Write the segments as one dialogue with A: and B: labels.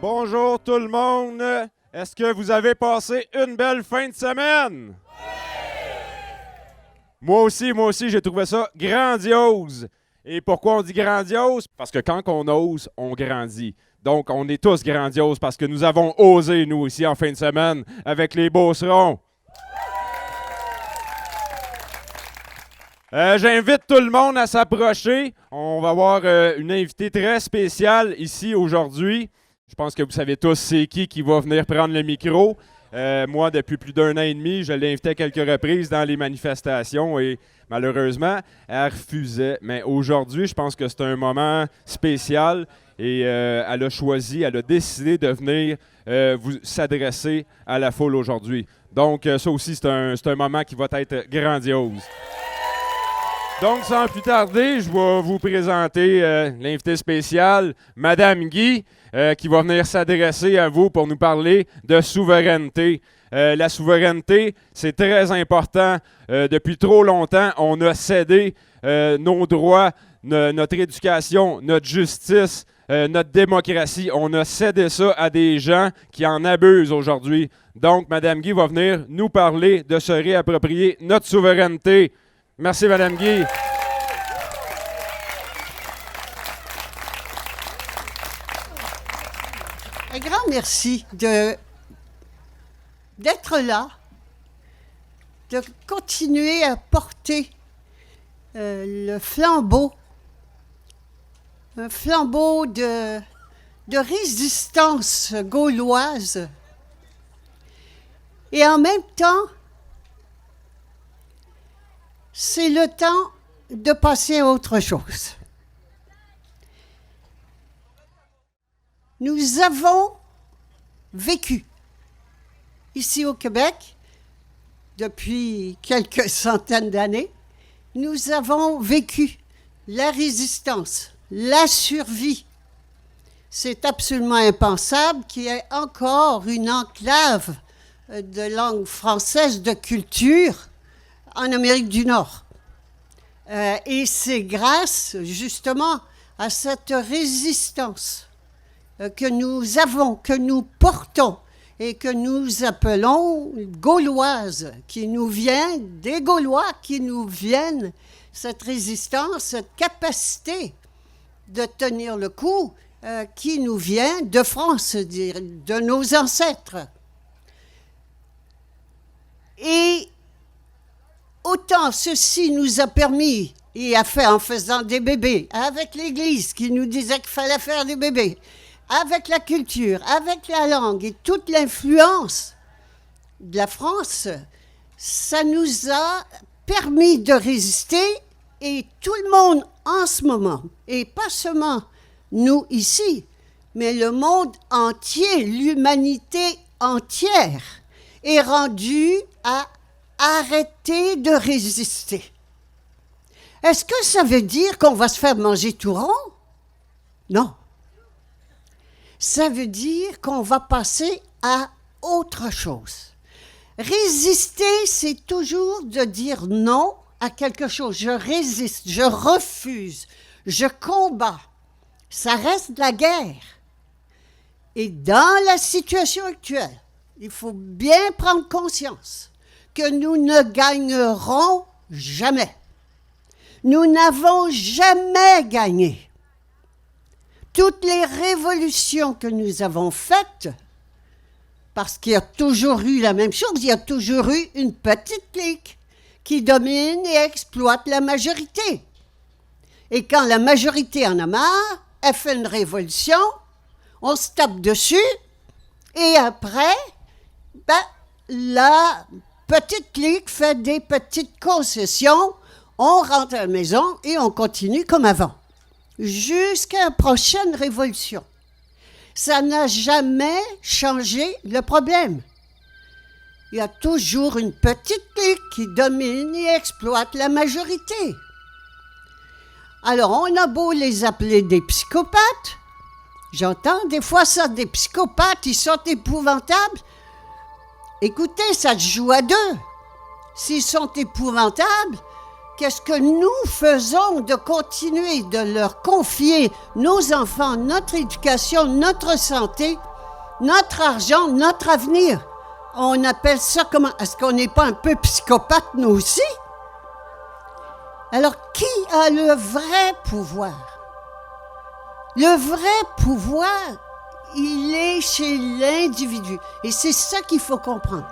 A: Bonjour tout le monde. Est-ce que vous avez passé une belle fin de semaine? Moi aussi, j'ai trouvé ça grandiose. Et pourquoi on dit grandiose? Parce que quand on ose, on grandit. Donc, on est tous grandioses parce que nous avons osé, nous, ici, en fin de semaine, avec les Beaucerons. J'invite tout le monde à s'approcher. On va avoir une invitée très spéciale ici aujourd'hui. Je pense que vous savez tous c'est qui va venir prendre le micro. Moi, depuis plus d'1 an et demi, je l'ai invitée à quelques reprises dans les manifestations et malheureusement, elle refusait. Mais aujourd'hui, je pense que c'est un moment spécial et elle a décidé de venir vous s'adresser à la foule aujourd'hui. Donc, ça aussi, c'est un moment qui va être grandiose. Donc, sans plus tarder, je vais vous présenter l'invité spécial, Madame Guy, qui va venir s'adresser à vous pour nous parler de souveraineté. La souveraineté, c'est très important. Depuis trop longtemps, on a cédé nos droits, notre éducation, notre justice, notre démocratie. On a cédé ça à des gens qui en abusent aujourd'hui. Donc, Madame Guy va venir nous parler de se réapproprier notre souveraineté. Merci, Madame Guy.
B: Un grand merci d'être là, de continuer à porter le flambeau, un flambeau de résistance gauloise. Et en même temps, c'est le temps de passer à autre chose. Nous avons vécu ici au Québec depuis quelques centaines d'années. Nous avons vécu la résistance, la survie. C'est absolument impensable qu'il y ait encore une enclave de langue française, de culture, en Amérique du Nord. Et c'est grâce, justement, à cette résistance que nous avons, que nous portons et que nous appelons gauloise, qui nous vient des Gaulois, qui nous viennent, cette résistance, cette capacité de tenir le coup, qui nous vient de France, de nos ancêtres. Et autant ceci nous a permis, et a fait en faisant des bébés, avec l'Église qui nous disait qu'il fallait faire des bébés, avec la culture, avec la langue et toute l'influence de la France, ça nous a permis de résister et tout le monde en ce moment, et pas seulement nous ici, mais le monde entier, l'humanité entière, est rendue à arrêter de résister. Est-ce que ça veut dire qu'on va se faire manger tout rond? Non. Ça veut dire qu'on va passer à autre chose. Résister, c'est toujours de dire non à quelque chose. Je résiste, je refuse, je combats. Ça reste de la guerre. Et dans la situation actuelle, il faut bien prendre conscience que nous ne gagnerons jamais. Nous n'avons jamais gagné. Toutes les révolutions que nous avons faites, parce qu'il y a toujours eu la même chose, il y a toujours eu une petite clique qui domine et exploite la majorité. Et quand la majorité en a marre, elle fait une révolution, on se tape dessus, et après, la petite clique fait des petites concessions, on rentre à la maison et on continue comme avant. Jusqu'à une prochaine révolution. Ça n'a jamais changé le problème. Il y a toujours une petite clique qui domine et exploite la majorité. Alors, on a beau les appeler des psychopathes, j'entends des fois ça, des psychopathes, ils sont épouvantables. Écoutez, ça se joue à deux. S'ils sont épouvantables, qu'est-ce que nous faisons de continuer de leur confier nos enfants, notre éducation, notre santé Notre argent, notre avenir. On appelle ça comment? Est-ce qu'on n'est pas un peu psychopathe, nous aussi? Alors, qui a le vrai pouvoir? Le vrai pouvoir, il est chez l'individu. Et c'est ça qu'il faut comprendre.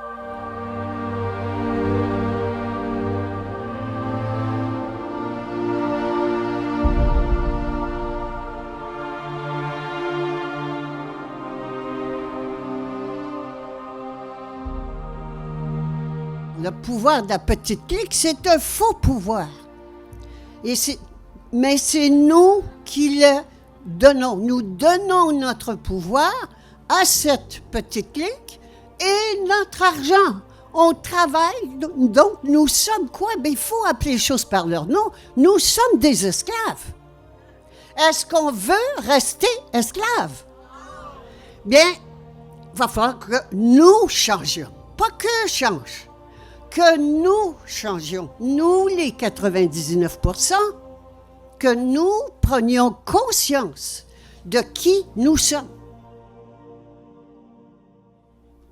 B: Le pouvoir de la petite clique, c'est un faux pouvoir. Mais c'est nous qui le donnons. Nous donnons notre pouvoir à cette petite clique et notre argent. On travaille, donc nous sommes quoi? Bien, il faut appeler les choses par leur nom. Nous sommes des esclaves. Est-ce qu'on veut rester esclaves? Bien, il va falloir que nous changions. Pas que change. Que nous changions, nous les 99%, que nous prenions conscience de qui nous sommes.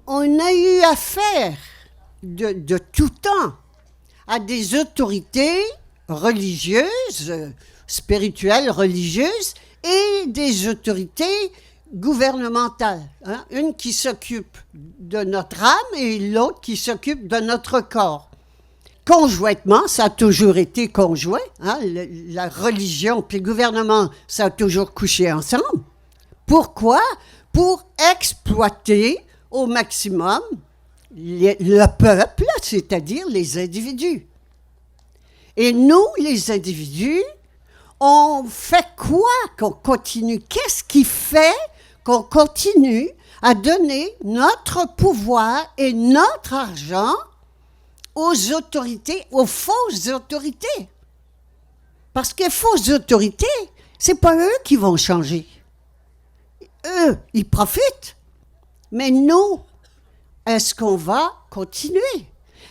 B: On a eu affaire de tout temps à des autorités religieuses, spirituelles, religieuses, et des autorités gouvernementale, hein? Une qui s'occupe de notre âme et l'autre qui s'occupe de notre corps. Conjointement, ça a toujours été conjoint, hein? La religion puis le gouvernement, ça a toujours couché ensemble. Pourquoi? Pour exploiter au maximum le peuple, c'est-à-dire les individus. Et nous, les individus, on fait quoi qu'on continue? Qu'est-ce qui fait qu'on continue à donner notre pouvoir et notre argent aux autorités, aux fausses autorités? Parce que fausses autorités, c'est pas eux qui vont changer. Eux, ils profitent. Mais nous, est-ce qu'on va continuer?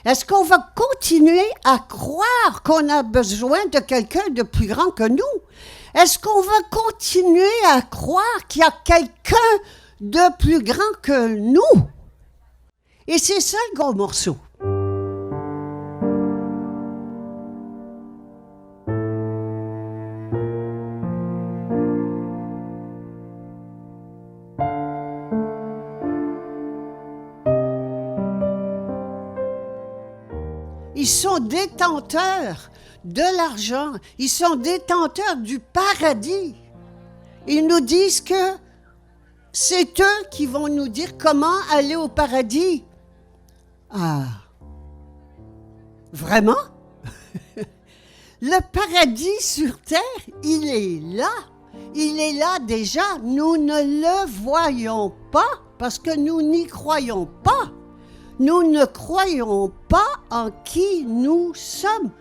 B: Est-ce qu'on va continuer à croire qu'on a besoin de quelqu'un de plus grand que nous? Est-ce qu'on va continuer à croire qu'il y a quelqu'un de plus grand que nous? Et c'est ça le gros morceau. Ils sont détenteurs de l'argent. Ils sont détenteurs du paradis. Ils nous disent que c'est eux qui vont nous dire comment aller au paradis. Ah, vraiment? Le paradis sur terre, il est là. Il est là déjà. Nous ne le voyons pas parce que nous n'y croyons pas. Nous ne croyons pas en qui nous sommes.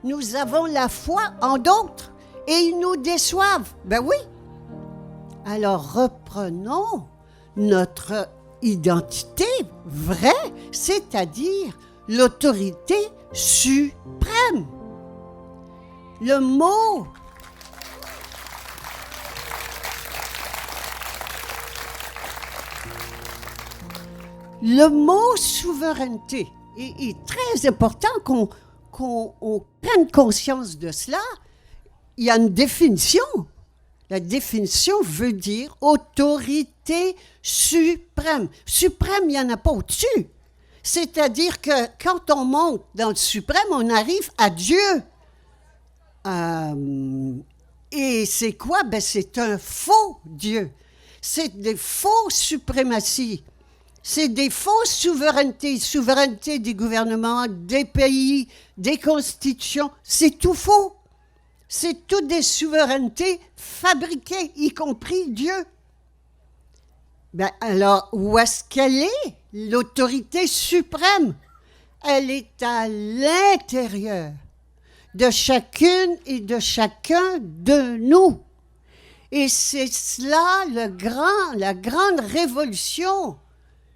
B: Nous avons la foi en d'autres et ils nous déçoivent. Ben oui. Alors reprenons notre identité vraie, c'est-à-dire l'autorité suprême. Le mot souveraineté est très important qu'on prenne conscience de cela. Il y a une définition. La définition veut dire autorité suprême. Suprême, il n'y en a pas au-dessus. C'est-à-dire que quand on monte dans le suprême, on arrive à Dieu. Et c'est quoi? Ben, c'est un faux Dieu. C'est des fausses suprématies. C'est des fausses souverainetés. Souveraineté des gouvernements, des pays, des constitutions. C'est tout faux. C'est toutes des souverainetés fabriquées, y compris Dieu. Ben alors, où est-ce qu'elle est, l'autorité suprême? Elle est à l'intérieur de chacune et de chacun de nous. Et c'est cela la grande révolution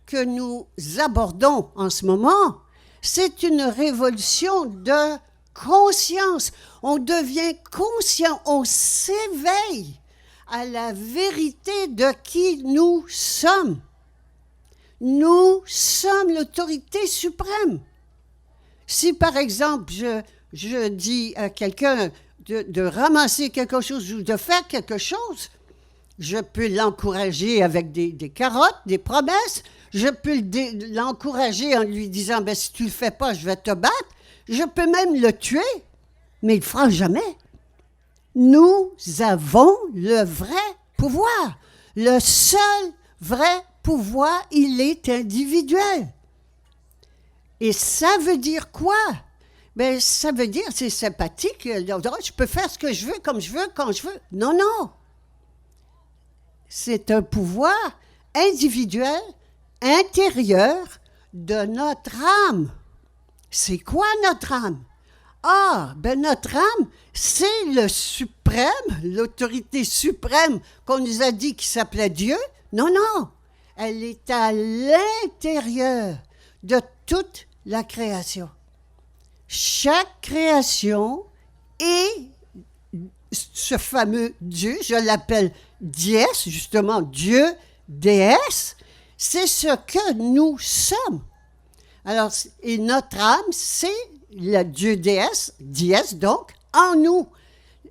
B: que nous abordons en ce moment. C'est une révolution de conscience. On devient conscient, on s'éveille à la vérité de qui nous sommes. Nous sommes l'autorité suprême. Si, par exemple, je dis à quelqu'un de ramasser quelque chose ou de faire quelque chose, je peux l'encourager avec des carottes, des promesses. Je peux l'encourager en lui disant, ben, si tu ne le fais pas, je vais te battre. Je peux même le tuer, mais il ne le fera jamais. Nous avons le vrai pouvoir. Le seul vrai pouvoir, il est individuel. Et ça veut dire quoi? Ben, ça veut dire, c'est sympathique, je peux faire ce que je veux, comme je veux, quand je veux. Non, non. C'est un pouvoir individuel, intérieur de notre âme. C'est quoi notre âme? Ah, ben notre âme, c'est le suprême, l'autorité suprême qu'on nous a dit qui s'appelait Dieu. Non, non, elle est à l'intérieur de toute la création. Chaque création est ce fameux Dieu, je l'appelle Diès, justement Dieu, déesse, c'est ce que nous sommes. Alors, et notre âme, c'est le Dieu déesse, Diès donc, en nous.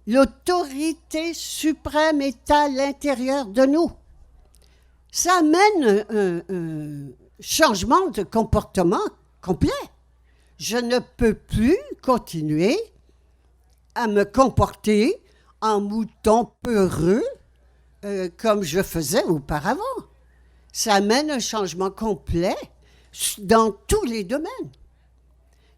B: L'autorité suprême est à l'intérieur de nous. Ça amène un changement de comportement complet. Je ne peux plus continuer à me comporter en mouton peureux comme je faisais auparavant. Ça amène un changement complet dans tous les domaines.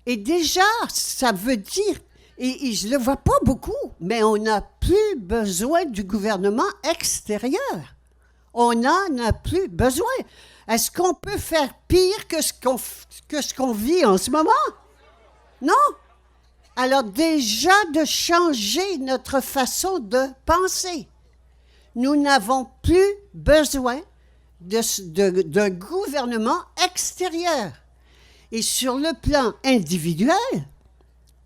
B: Et déjà, ça veut dire, et je ne le vois pas beaucoup, mais on n'a plus besoin du gouvernement extérieur. On n'en a plus besoin. Est-ce qu'on peut faire pire que ce qu'on vit en ce moment? Non. Alors déjà de changer notre façon de penser. Nous n'avons plus besoin d'un gouvernement extérieur. Et sur le plan individuel,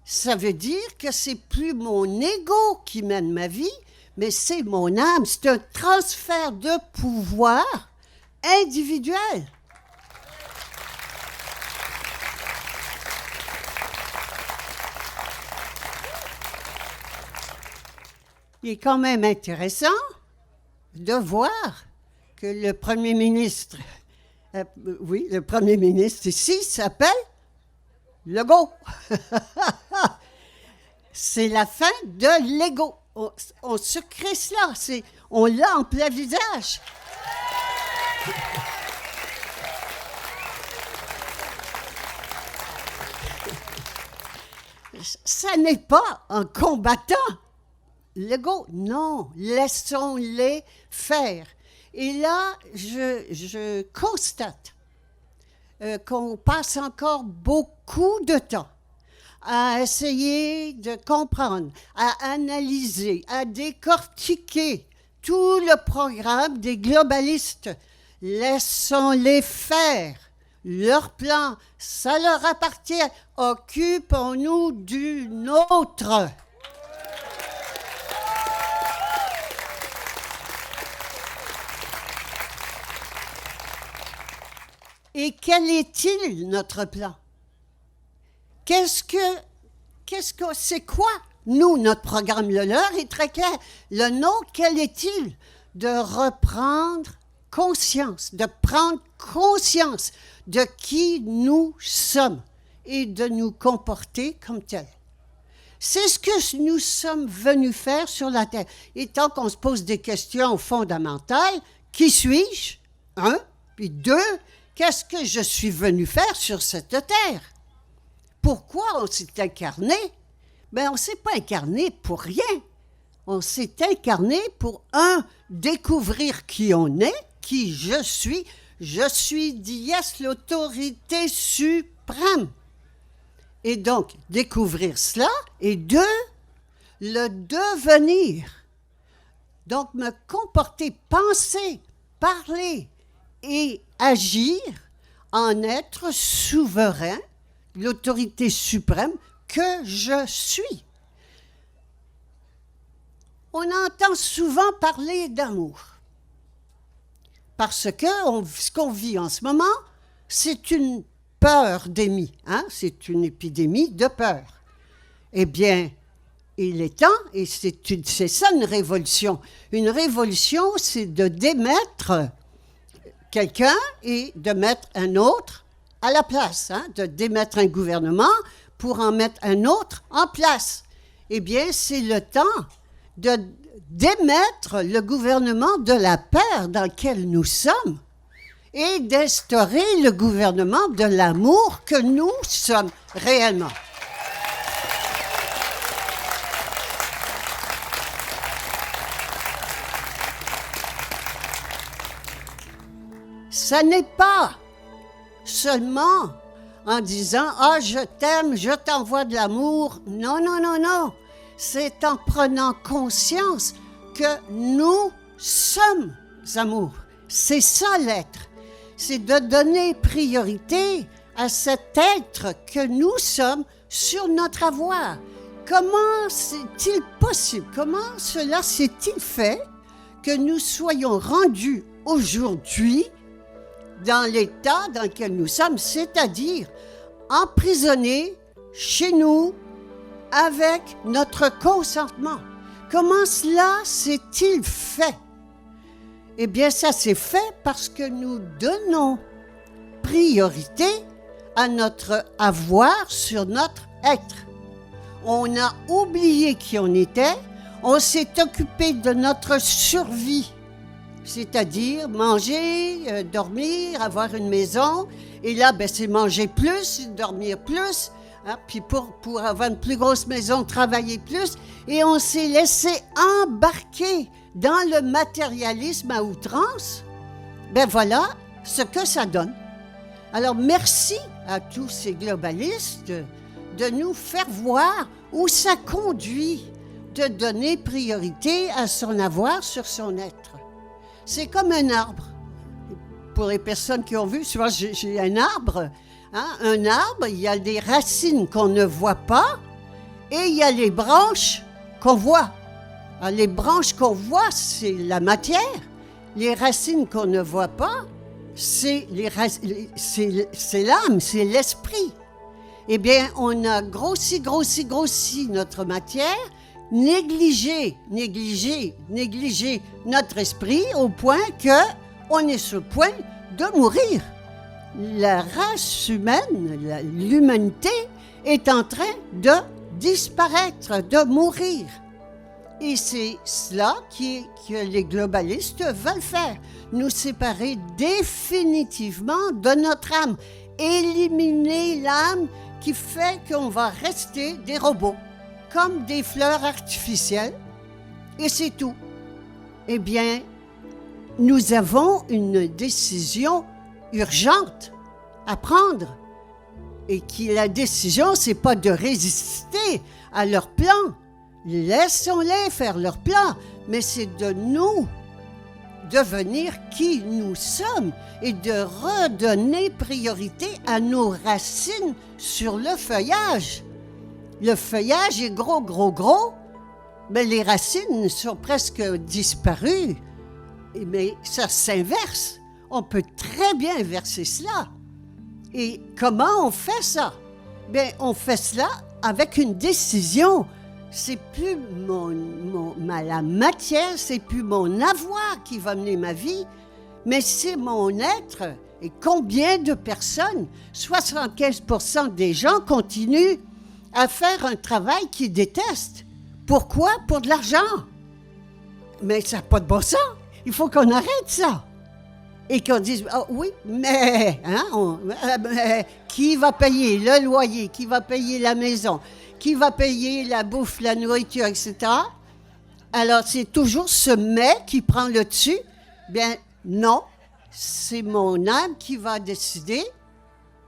B: ça veut dire que c'est plus mon ego qui mène ma vie, mais c'est mon âme. C'est un transfert de pouvoir individuel. Il est quand même intéressant de voir que le premier ministre, le premier ministre ici s'appelle Legault. C'est la fin de l'ego. On se crée cela, on l'a en plein visage. Ça n'est pas un combattant. L'ego, non, laissons-les faire. Et là, je constate qu'on passe encore beaucoup de temps à essayer de comprendre, à analyser, à décortiquer tout le programme des globalistes. Laissons-les faire. Leur plan, ça leur appartient. Occupons-nous du nôtre. Et quel est-il, notre plan? C'est quoi? Nous, notre programme, le leur est très clair. Le nôtre, quel est-il? De reprendre conscience, de prendre conscience de qui nous sommes et de nous comporter comme tels. C'est ce que nous sommes venus faire sur la Terre. Et tant qu'on se pose des questions fondamentales, qui suis-je? Un, puis deux, qu'est-ce que je suis venu faire sur cette terre? Pourquoi on s'est incarné? Bien, on ne s'est pas incarné pour rien. On s'est incarné pour, découvrir qui on est, qui je suis. Je suis Diès, l'autorité suprême. Et donc, découvrir cela. Et deux, le devenir. Donc, me comporter, penser, parler et agir en être souverain, l'autorité suprême que je suis. On entend souvent parler d'amour. Parce que ce qu'on vit en ce moment, c'est une pandémie, hein? C'est une épidémie de peur. Eh bien, il est temps, et c'est ça une révolution. Une révolution, c'est de démettre quelqu'un et de mettre un autre à la place, hein? De démettre un gouvernement pour en mettre un autre en place. Eh bien, c'est le temps de démettre le gouvernement de la peur dans lequel nous sommes et d'instaurer le gouvernement de l'amour que nous sommes réellement. Ça n'est pas seulement en disant « Ah, je t'aime, je t'envoie de l'amour ». Non, non, non, non. C'est en prenant conscience que nous sommes amour. C'est ça l'être. C'est de donner priorité à cet être que nous sommes sur notre avoir. Comment c'est-il possible? Comment cela s'est-il fait que nous soyons rendus aujourd'hui dans l'état dans lequel nous sommes, c'est-à-dire emprisonnés chez nous avec notre consentement? Comment cela s'est-il fait? Eh bien, ça s'est fait parce que nous donnons priorité à notre avoir sur notre être. On a oublié qui on était, on s'est occupé de notre survie, c'est-à-dire manger, dormir, avoir une maison, et là, ben, c'est manger plus, dormir plus, hein, puis pour avoir une plus grosse maison, travailler plus, et on s'est laissé embarquer dans le matérialisme à outrance. Ben voilà ce que ça donne. Alors, merci à tous ces globalistes de nous faire voir où ça conduit de donner priorité à son avoir sur son être. C'est comme un arbre. Pour les personnes qui ont vu, souvent j'ai un arbre. Hein? Un arbre, il y a des racines qu'on ne voit pas et il y a les branches qu'on voit. Alors, les branches qu'on voit, c'est la matière. Les racines qu'on ne voit pas, c'est l'âme, c'est l'esprit. Eh bien, on a grossi notre matière, négligé notre esprit au point qu'on est sur le point de mourir. La race humaine, l'humanité est en train de disparaître, de mourir. Et c'est cela que les globalistes veulent faire, nous séparer définitivement de notre âme, éliminer l'âme qui fait qu'on va rester des robots, comme des fleurs artificielles, et c'est tout. Eh bien, nous avons une décision urgente à prendre, et la décision, c'est pas de résister à leur plan. Laissons-les faire leur plan, mais c'est de nous devenir qui nous sommes et de redonner priorité à nos racines sur le feuillage. Le feuillage est gros, mais les racines sont presque disparues. Mais ça s'inverse. On peut très bien inverser cela. Et comment on fait ça? Bien, on fait cela avec une décision. C'est plus la matière, c'est plus mon avoir qui va mener ma vie, mais c'est mon être. Et combien de personnes, 75% des gens continuent à faire un travail qu'ils détestent. Pourquoi? Pour de l'argent. Mais ça n'a pas de bon sens. Il faut qu'on arrête ça. Et qu'on dise, oh, oui, mais, mais qui va payer le loyer, qui va payer la maison, qui va payer la bouffe, la nourriture, etc. Alors, c'est toujours ce « mais » qui prend le dessus. Bien, non, c'est mon âme qui va décider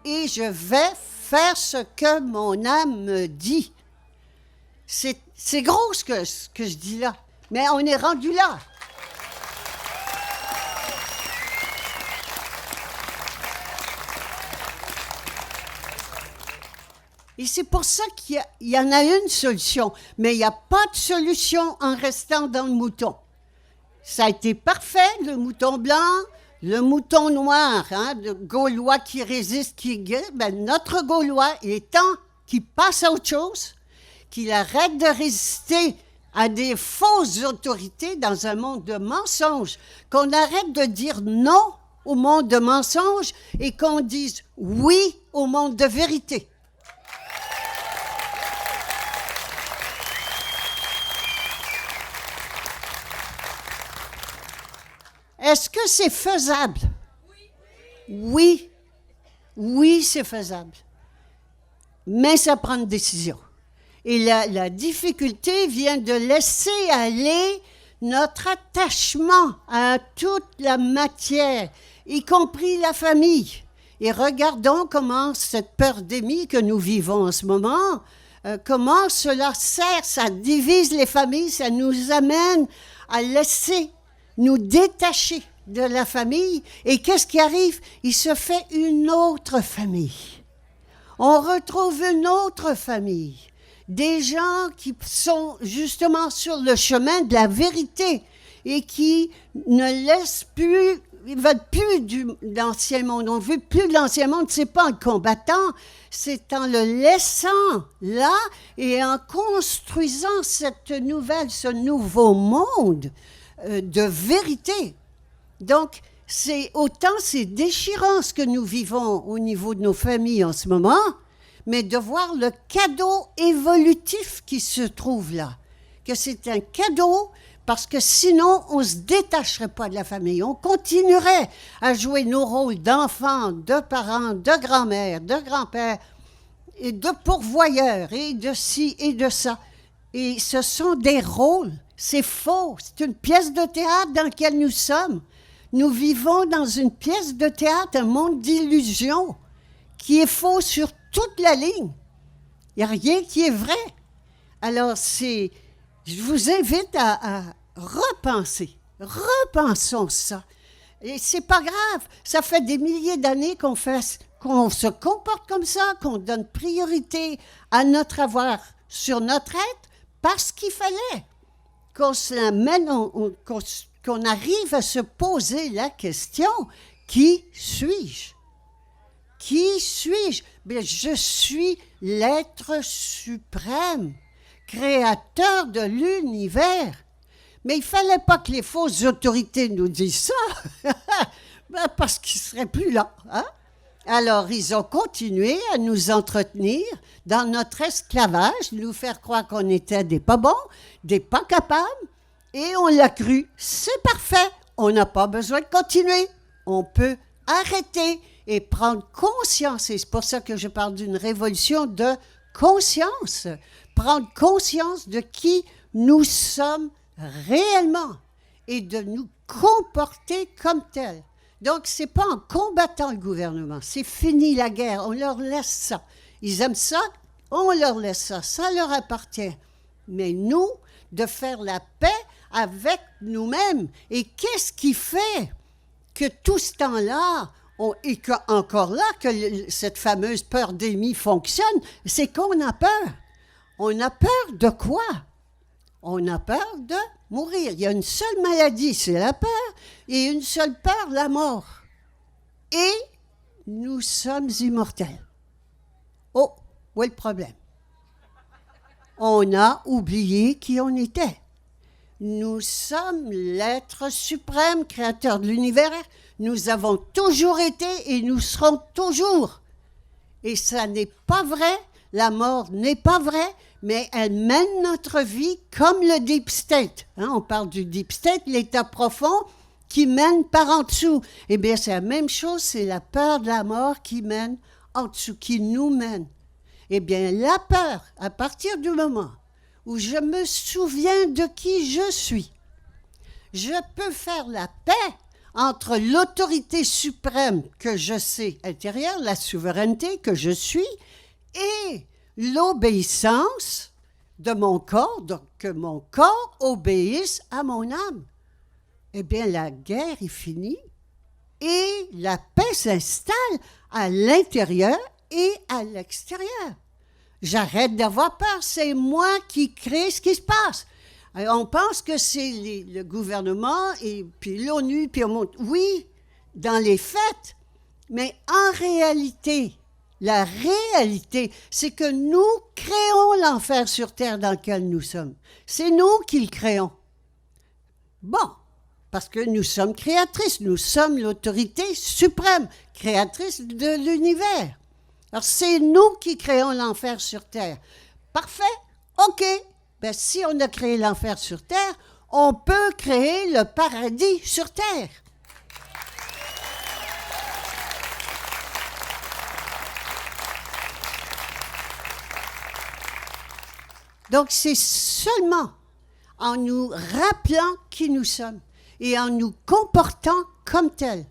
B: et je vais faire ce que mon âme me dit. C'est gros ce que je dis là, mais on est rendu là. Et c'est pour ça qu'il y en a une solution, mais il n'y a pas de solution en restant dans le mouton. Ça a été parfait, le mouton blanc, le mouton noir, de Gaulois qui résiste, qui guette, notre Gaulois, il est temps qu'il passe à autre chose, qu'il arrête de résister à des fausses autorités dans un monde de mensonges, qu'on arrête de dire non au monde de mensonges et qu'on dise oui au monde de vérité. Est-ce que c'est faisable? Oui. Oui, c'est faisable. Mais ça prend une décision. Et la difficulté vient de laisser aller notre attachement à toute la matière, y compris la famille. Et regardons comment cette pandémie que nous vivons en ce moment, comment cela sert, ça divise les familles, ça nous amène à laisser nous détacher de la famille. Et qu'est-ce qui arrive? Il se fait une autre famille. On retrouve une autre famille. Des gens qui sont justement sur le chemin de la vérité et qui ne laissent plus, ils ne veulent plus de l'ancien monde. On ne veut plus de l'ancien monde, c'est pas en le combattant, c'est en le laissant là et en construisant ce nouveau monde de vérité. Donc, c'est déchirant ce que nous vivons au niveau de nos familles en ce moment, mais de voir le cadeau évolutif qui se trouve là, que c'est un cadeau parce que sinon, on ne se détacherait pas de la famille. On continuerait à jouer nos rôles d'enfants, de parents, de grand-mère, de grand-père, et de pourvoyeurs, et de ci et de ça. Et ce sont des rôles. C'est faux. C'est une pièce de théâtre dans laquelle nous sommes. Nous vivons dans une pièce de théâtre, un monde d'illusions qui est faux sur toute la ligne. Il n'y a rien qui est vrai. Alors, je vous invite à repenser. Repensons ça. Et c'est pas grave. Ça fait des milliers d'années qu'on se comporte comme ça, qu'on donne priorité à notre avoir sur notre être parce qu'il fallait qu'on qu'on arrive à se poser la question, qui suis-je? Qui suis-je? Bien, je suis l'être suprême, créateur de l'univers. Mais il ne fallait pas que les fausses autorités nous disent ça, parce qu'ils ne seraient plus là. Hein? Alors, ils ont continué à nous entretenir dans notre esclavage, nous faire croire qu'on était des pas bons, des pas capables, et on l'a cru. C'est parfait, on n'a pas besoin de continuer. On peut arrêter et prendre conscience, et c'est pour ça que je parle d'une révolution de conscience, prendre conscience de qui nous sommes réellement et de nous comporter comme tels. Donc, ce n'est pas en combattant le gouvernement, c'est fini la guerre, on leur laisse ça. Ils aiment ça, on leur laisse ça, ça leur appartient. Mais nous, de faire la paix avec nous-mêmes. Et qu'est-ce qui fait que tout ce temps-là, et qu'encore là, que cette fameuse pandémie fonctionne, c'est qu'on a peur. On a peur de quoi? On a peur de mourir. Il y a une seule maladie, c'est la peur, et une seule peur, la mort. Et nous sommes immortels. Oh, où est le problème? On a oublié qui on était. Nous sommes l'être suprême, créateur de l'univers. Nous avons toujours été et nous serons toujours. Et ça n'est pas vrai, la mort n'est pas vraie, mais elle mène notre vie comme le deep state. Hein, on parle du deep state, l'état profond qui mène par en dessous. Eh bien, c'est la même chose, c'est la peur de la mort qui mène en dessous, qui nous mène. Eh bien, la peur, à partir du moment où je me souviens de qui je suis, je peux faire la paix entre l'autorité suprême que je sais intérieure, la souveraineté que je suis, et l'obéissance de mon corps, donc que mon corps obéisse à mon âme. Eh bien, la guerre est finie et la paix s'installe à l'intérieur et à l'extérieur. J'arrête d'avoir peur, c'est moi qui crée ce qui se passe. Alors, on pense que c'est le gouvernement et puis l'ONU, puis on monte. Oui, dans les faits, mais en réalité, la réalité, c'est que nous créons l'enfer sur terre dans lequel nous sommes. C'est nous qui le créons. Bon, parce que nous sommes créatrices, nous sommes l'autorité suprême, créatrice de l'univers. Alors, c'est nous qui créons l'enfer sur terre. Parfait? OK. Ben, si on a créé l'enfer sur terre, on peut créer le paradis sur terre. Donc, c'est seulement en nous rappelant qui nous sommes et en nous comportant comme tels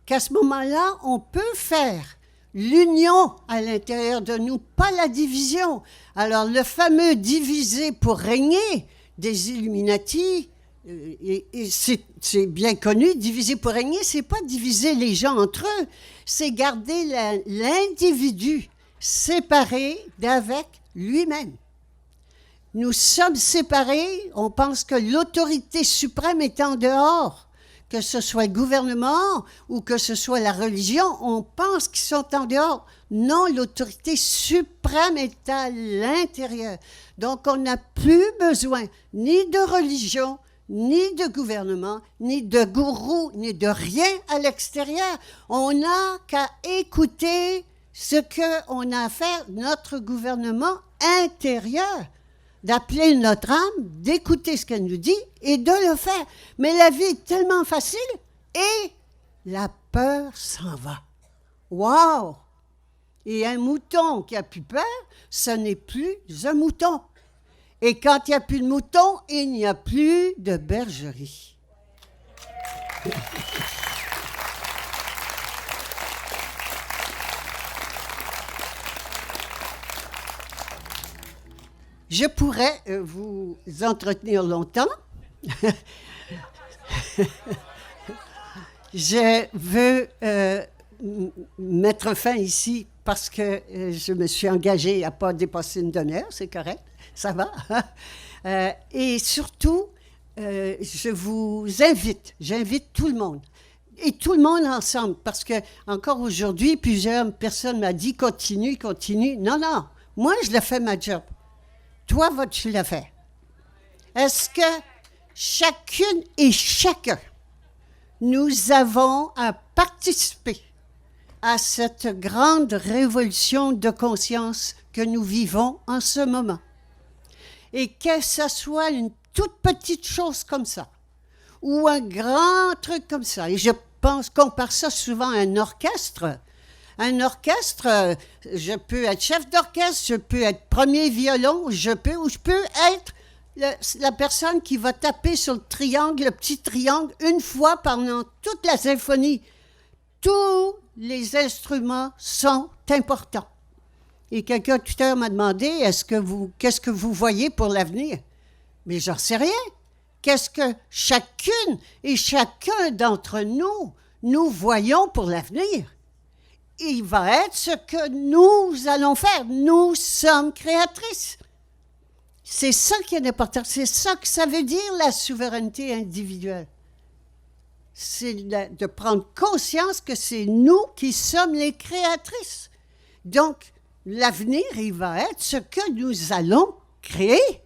B: qu'à ce moment-là, on peut faire l'union à l'intérieur de nous, pas la division. Alors, le fameux diviser pour régner des Illuminati, et c'est bien connu, diviser pour régner, c'est pas diviser les gens entre eux, c'est garder l'individu séparé d'avec lui-même. Nous sommes séparés, on pense que l'autorité suprême est en dehors, que ce soit le gouvernement ou que ce soit la religion, on pense qu'ils sont en dehors. Non, l'autorité suprême est à l'intérieur. Donc, on n'a plus besoin ni de religion, ni de gouvernement, ni de gourou, ni de rien à l'extérieur. On n'a qu'à écouter ce qu'on a à faire, notre gouvernement intérieur, d'appeler notre âme, d'écouter ce qu'elle nous dit et de le faire. Mais la vie est tellement facile et la peur s'en va. Wow! Et un mouton qui n'a plus peur, ce n'est plus un mouton. Et quand il n'y a plus de mouton, il n'y a plus de bergerie. Je pourrais vous entretenir longtemps. Je veux mettre fin ici parce que je me suis engagée à ne pas dépasser une demi-heure, c'est correct, ça va. Et surtout, je vous j'invite tout le monde. Et tout le monde ensemble, parce que encore aujourd'hui, plusieurs personnes m'ont dit continue. Non, moi je le fais ma job. Toi, vas-tu le faire? Est-ce que chacune et chacun, nous avons à participer à cette grande révolution de conscience que nous vivons en ce moment? Et que ce soit une toute petite chose comme ça, ou un grand truc comme ça. Et je compare ça souvent à un orchestre. Un orchestre, je peux être chef d'orchestre, je peux être premier violon, je peux être la personne qui va taper sur le triangle, le petit triangle, une fois pendant toute la symphonie. Tous les instruments sont importants. Et quelqu'un tout à l'heure m'a demandé, qu'est-ce que vous voyez pour l'avenir? Mais j'en sais rien. Qu'est-ce que chacune et chacun d'entre nous voyons pour l'avenir? Il va être ce que nous allons faire. Nous sommes créatrices. C'est ça qui est important. C'est ça que ça veut dire, la souveraineté individuelle. C'est de prendre conscience que c'est nous qui sommes les créatrices. Donc, l'avenir, il va être ce que nous allons créer.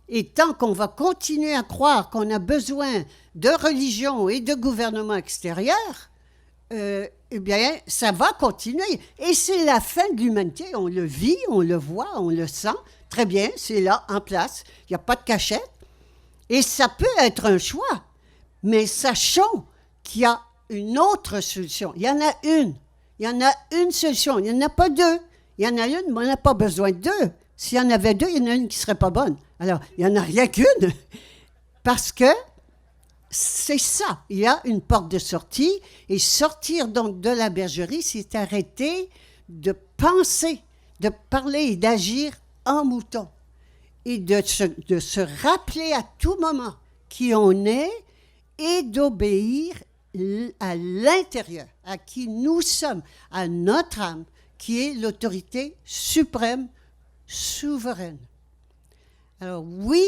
B: Et tant qu'on va continuer à croire qu'on a besoin de religion et de gouvernement extérieur, eh bien, ça va continuer. Et c'est la fin de l'humanité. On le vit, on le voit, on le sent. Très bien, c'est là, en place. Il n'y a pas de cachette. Et ça peut être un choix. Mais sachons qu'il y a une autre solution. Il y en a une. Il y en a une solution. Il n'y en a pas deux. Il y en a une, mais on n'a pas besoin de deux. S'il y en avait deux, il y en a une qui ne serait pas bonne. Alors, il n'y en a rien qu'une. Parce que c'est ça. Il y a une porte de sortie. Et sortir donc de la bergerie, c'est arrêter de penser, de parler et d'agir en mouton. Et de se rappeler à tout moment qui on est et d'obéir à l'intérieur, à qui nous sommes, à notre âme, qui est l'autorité suprême, souveraine. Alors oui,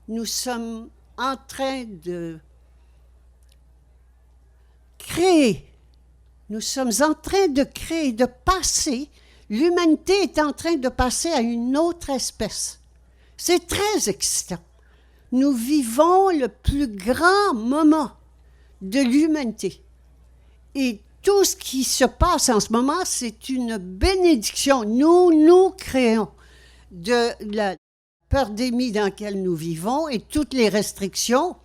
B: nous sommes en train de créer. Nous sommes en train de créer, de passer. L'humanité est en train de passer à une autre espèce. C'est très excitant. Nous vivons le plus grand moment de l'humanité. Et tout ce qui se passe en ce moment, c'est une bénédiction. Nous créons de la pandémie dans laquelle nous vivons et toutes les restrictions.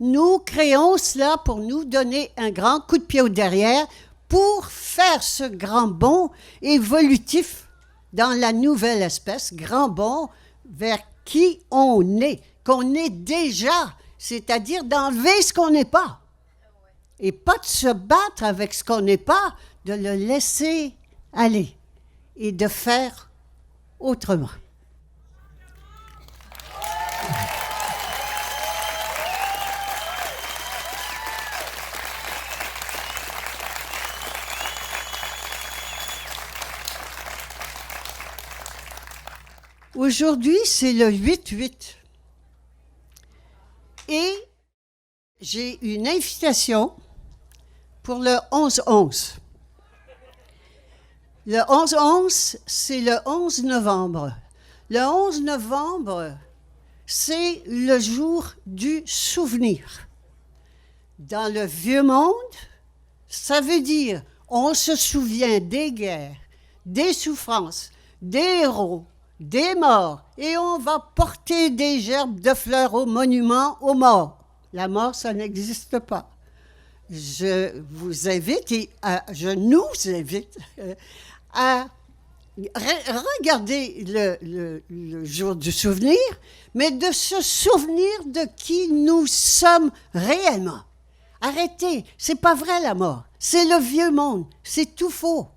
B: Nous créons cela pour nous donner un grand coup de pied au derrière pour faire ce grand bond évolutif dans la nouvelle espèce, grand bond vers qui on est, qu'on est déjà, c'est-à-dire d'enlever ce qu'on n'est pas. Et pas de se battre avec ce qu'on n'est pas, de le laisser aller et de faire autrement. Aujourd'hui, c'est le 8-8. Et j'ai une invitation pour le 11-11. Le 11-11, c'est le 11 novembre. Le 11 novembre, c'est le jour du souvenir. Dans le vieux monde, ça veut dire on se souvient des guerres, des souffrances, des héros, des morts, et on va porter des gerbes de fleurs au monument aux morts. La mort, ça n'existe pas. Je vous invite, je nous invite à regarder le jour du souvenir, mais de se souvenir de qui nous sommes réellement. Arrêtez, c'est pas vrai la mort, c'est le vieux monde, c'est tout faux.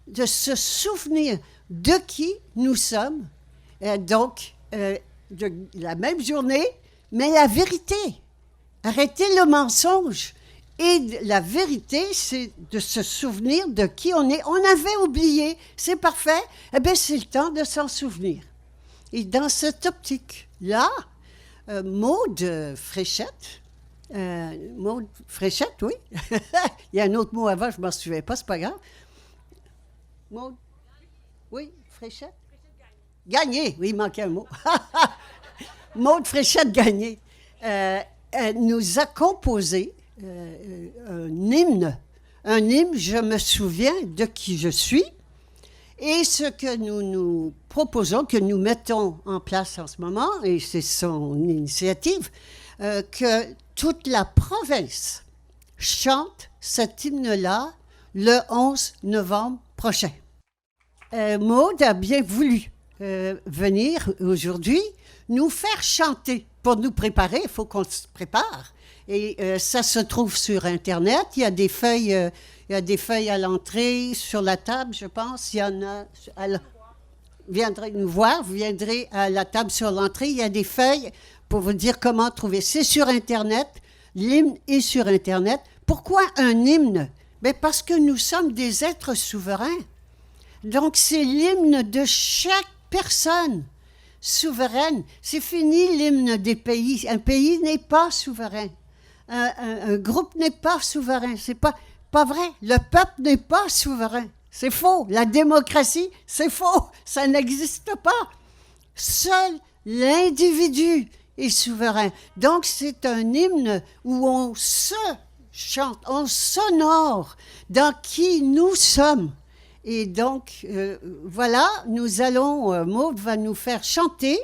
B: De se souvenir de qui nous sommes, de la même journée, mais la vérité. Arrêtez le mensonge. Et la vérité, c'est de se souvenir de qui on est. On avait oublié, c'est parfait. Eh bien, c'est le temps de s'en souvenir. Et dans cette optique-là, Maude Fréchette, oui. Il y a un autre mot avant, je ne m'en souviens pas, c'est pas grave. Maude, oui, Fréchette? Gagné, oui, il manquait un mot. Maude Fréchette Gagné nous a composé un hymne, je me souviens de qui je suis, et ce que nous proposons, que nous mettons en place en ce moment, et c'est son initiative, que toute la province chante cet hymne-là le 11 novembre prochain. Maude a bien voulu venir aujourd'hui nous faire chanter. Pour nous préparer, il faut qu'on se prépare. Et ça se trouve sur Internet. Il y a des feuilles, à l'entrée, sur la table, je pense. Il y en a. Vous viendrez nous voir, vous viendrez à la table sur l'entrée. Il y a des feuilles pour vous dire comment trouver. C'est sur Internet. L'hymne est sur Internet. Pourquoi un hymne? Bien, parce que nous sommes des êtres souverains. Donc, c'est l'hymne de chaque personne souveraine. C'est fini l'hymne des pays. Un pays n'est pas souverain. Un groupe n'est pas souverain. C'est pas vrai. Le peuple n'est pas souverain. C'est faux. La démocratie, c'est faux. Ça n'existe pas. Seul l'individu est souverain. Donc, c'est un hymne où on se chante, on s'honore dans qui nous sommes. Et donc, voilà, nous allons, Maude va nous faire chanter,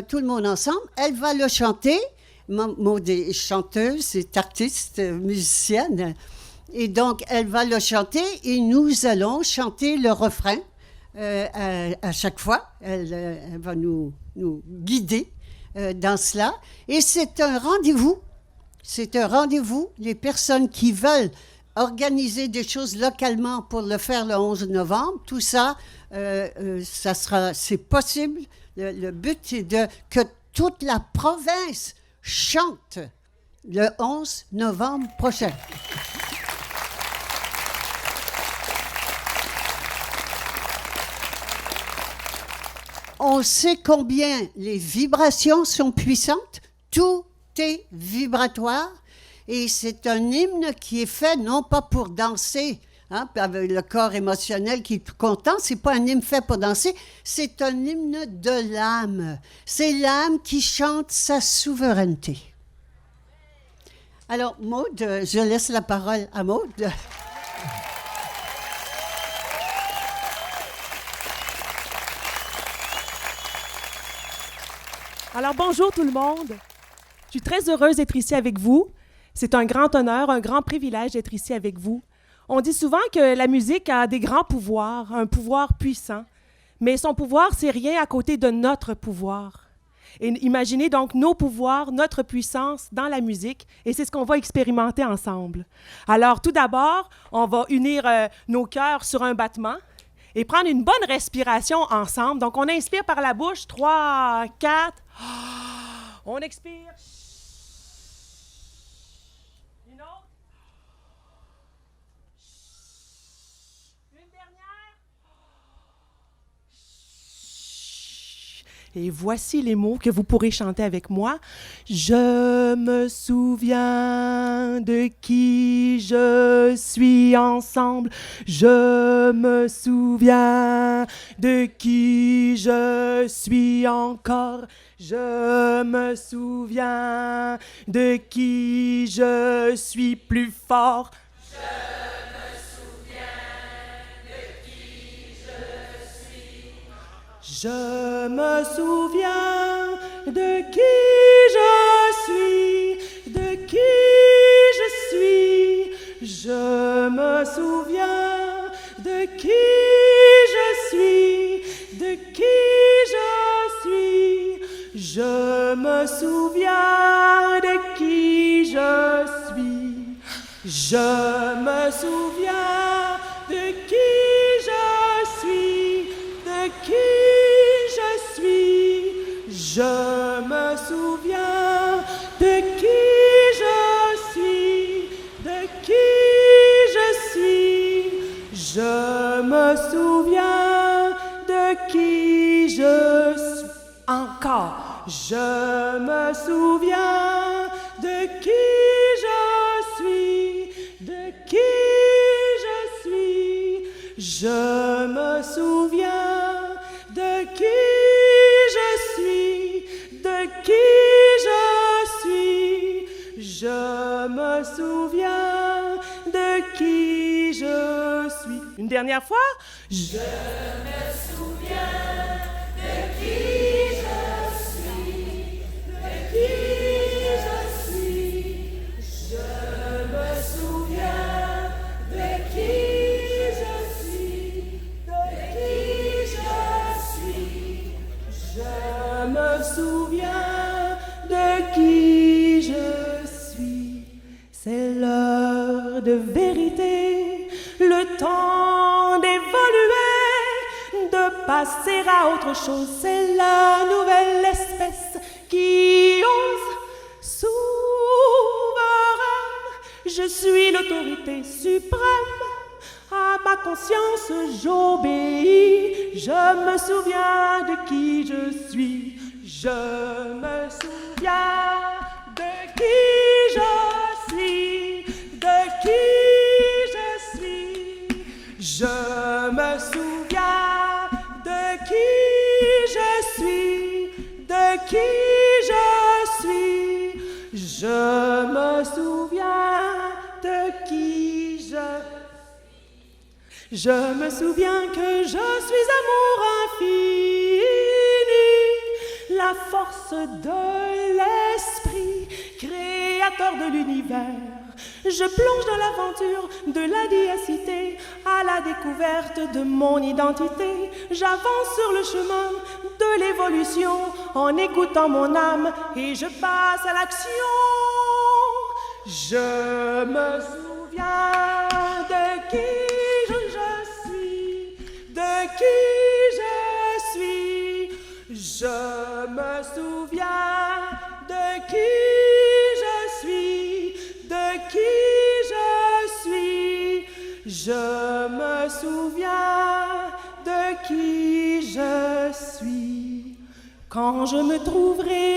B: tout le monde ensemble. Elle va le chanter. Maude est chanteuse, est artiste, musicienne. Et donc, elle va le chanter et nous allons chanter le refrain à chaque fois. Elle va nous guider dans cela. Et c'est un rendez-vous. C'est un rendez-vous. Les personnes qui veulent organiser des choses localement pour le faire le 11 novembre, tout ça, c'est possible. Le but est que toute la province chante le 11 novembre prochain. On sait combien les vibrations sont puissantes. Tout est vibratoire. Et c'est un hymne qui est fait non pas pour danser, hein, avec le corps émotionnel qui est tout content, c'est pas un hymne fait pour danser, c'est un hymne de l'âme. C'est l'âme qui chante sa souveraineté. Alors, Maude, je laisse la parole à Maude.
C: Alors, bonjour tout le monde. Je suis très heureuse d'être ici avec vous. C'est un grand honneur, un grand privilège d'être ici avec vous. On dit souvent que la musique a des grands pouvoirs, un pouvoir puissant. Mais son pouvoir, c'est rien à côté de notre pouvoir. Et imaginez donc nos pouvoirs, notre puissance dans la musique, et c'est ce qu'on va expérimenter ensemble. Alors, tout d'abord, on va unir nos cœurs sur un battement et prendre une bonne respiration ensemble. Donc, on inspire par la bouche, 3, 4. On expire. Une autre. Une dernière. Et voici les mots que vous pourrez chanter avec moi. Je me souviens de qui je suis ensemble. Je me souviens de qui je suis encore. Je me souviens de qui je suis plus fort. Je me souviens de qui je suis, de qui je suis. Je me souviens de qui je suis, de qui je suis. Je me souviens de qui je suis. Je me souviens de qui je suis, de qui je suis. Je me souviens de qui je suis, de qui je suis. Je me souviens de qui je suis. Encore. Je me souviens de qui je suis, de qui je suis. Je me souviens de qui je suis, de qui je suis. Je me souviens de qui je suis. Une dernière fois. Je me souviens de qui je suis, de qui je suis. Je me souviens de qui je suis, de qui je suis. Je me souviens de qui je suis. C'est l'heure de vérité, le temps d'évoluer, de passer à autre chose. C'est la nouvelle espèce qui ose souveraine. Je suis l'autorité suprême. À ma conscience, j'obéis. Je me souviens de qui je suis. Je me souviens de qui je suis, de qui je suis. Je me souviens de qui je suis, de qui je suis. Je me souviens de qui je suis. Je me souviens que je suis amour infini, la force de l'esprit, créateur de l'univers. Je plonge dans l'aventure de la diacité, à la découverte de mon identité. J'avance sur le chemin de l'évolution, en écoutant mon âme, et je passe à l'action. Je me souviens de qui je suis, de qui je suis. Je me souviens de qui je suis, de qui je suis. Je me souviens de qui je suis. Quand je me trouve réellement,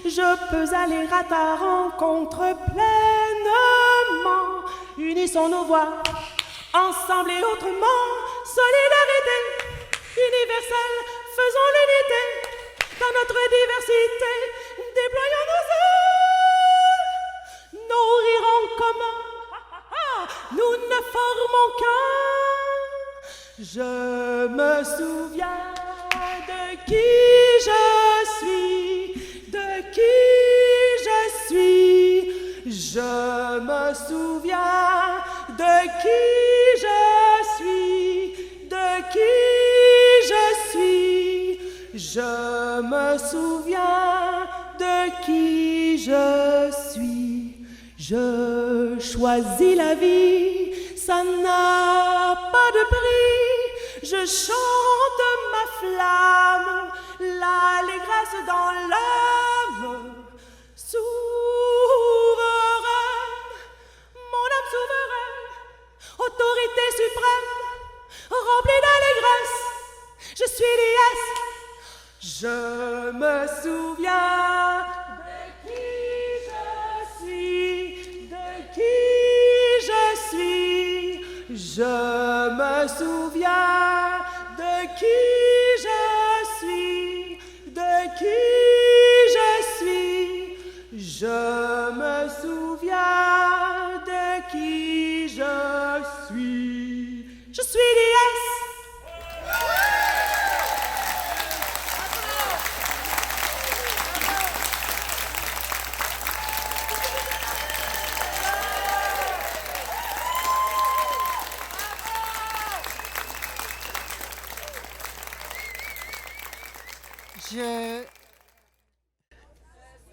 C: je je peux aller à ta rencontre pleinement. Unissons nos voix, ensemble et autrement. Solidarité universelle, faisons l'unité. Dans notre diversité, déployons nos ailes. Nous rirons commun, nous ne formons qu'un. Je me souviens de qui je suis, de qui je suis. Je me souviens de qui je suis, de qui je suis. Je me souviens de qui je suis. Je choisis la vie, ça n'a pas de prix. Je chante ma flamme, l'allégresse dans l'âme. Souveraine, mon âme souveraine, autorité suprême, remplie d'allégresse, je suis déesse. Je me souviens de qui je suis, de qui je suis. Je me souviens de qui je suis, de qui je suis. Je me souviens de qui je suis. Je suis déesse.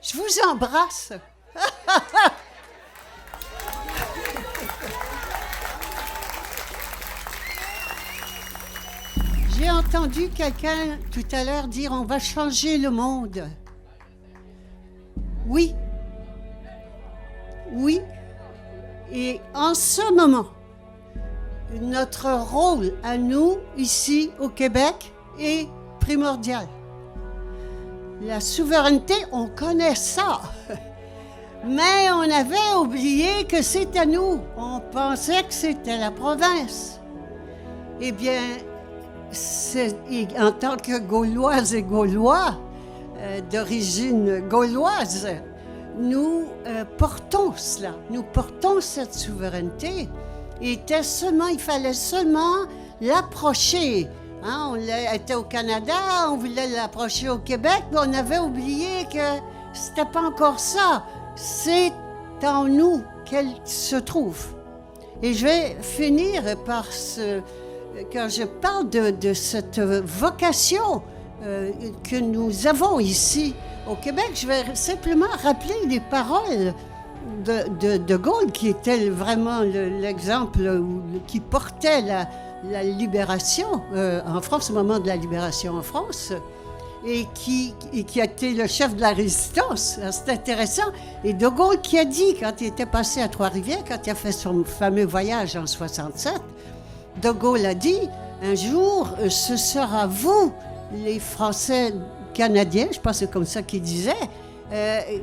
B: Je vous embrasse. J'ai entendu quelqu'un tout à l'heure dire on va changer le monde. Oui. Oui. Et en ce moment, notre rôle à nous, ici au Québec, est primordial. La souveraineté, on connaît ça. Mais on avait oublié que c'était nous. On pensait que c'était la province. Eh bien, en tant que Gauloises et Gaulois, d'origine gauloise, nous portons cela. Nous portons cette souveraineté. Il fallait seulement l'approcher. Hein, on était au Canada, on voulait l'approcher au Québec, mais on avait oublié que c'était pas encore ça. C'est en nous qu'elle se trouve. Et je vais finir par quand je parle de cette vocation que nous avons ici au Québec, je vais simplement rappeler les paroles de Gaulle, qui était vraiment l'exemple qui portait la libération en France, au moment de la libération en France, et qui a été le chef de la résistance. C'est intéressant. Et De Gaulle qui a dit, quand il était passé à Trois-Rivières, quand il a fait son fameux voyage en 67, De Gaulle a dit, un jour, ce sera vous, les Français canadiens, je pense que c'est comme ça qu'il disait,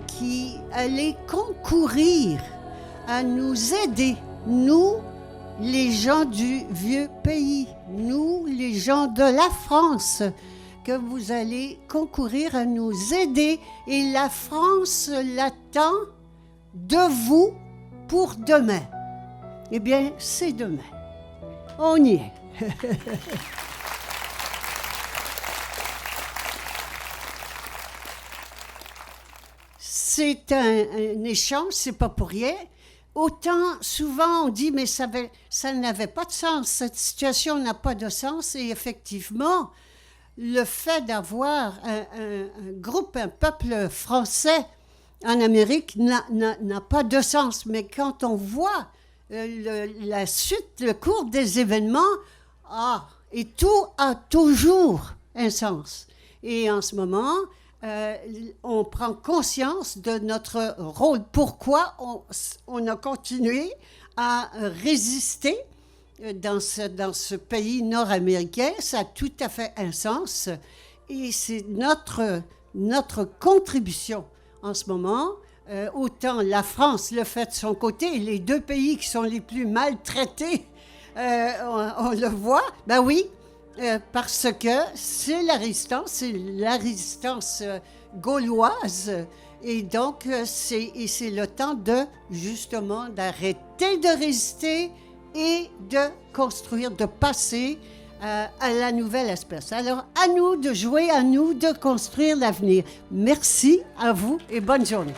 B: qui allez concourir à nous aider, nous, les gens du vieux pays, nous, les gens de la France, que vous allez concourir à nous aider. Et la France l'attend de vous pour demain. Eh bien, c'est demain. On y est. C'est un échange, c'est pas pour rien. Autant, souvent, on dit, mais ça n'avait pas de sens, cette situation n'a pas de sens, et effectivement, le fait d'avoir un groupe, un peuple français en Amérique n'a pas de sens, mais quand on voit la suite, le cours des événements, et tout a toujours un sens. Et en ce moment, on prend conscience de notre rôle. Pourquoi on a continué à résister dans ce pays nord-américain? Ça a tout à fait un sens. Et c'est notre contribution. en ce moment. Autant la France le fait de son côté, les deux pays qui sont les plus maltraités, on le voit. Ben oui, parce que c'est la résistance gauloise. Et donc, c'est le temps justement, d'arrêter de résister et de construire, de passer à la nouvelle espèce. Alors, à nous de jouer, à nous de construire l'avenir. Merci à vous et bonne journée.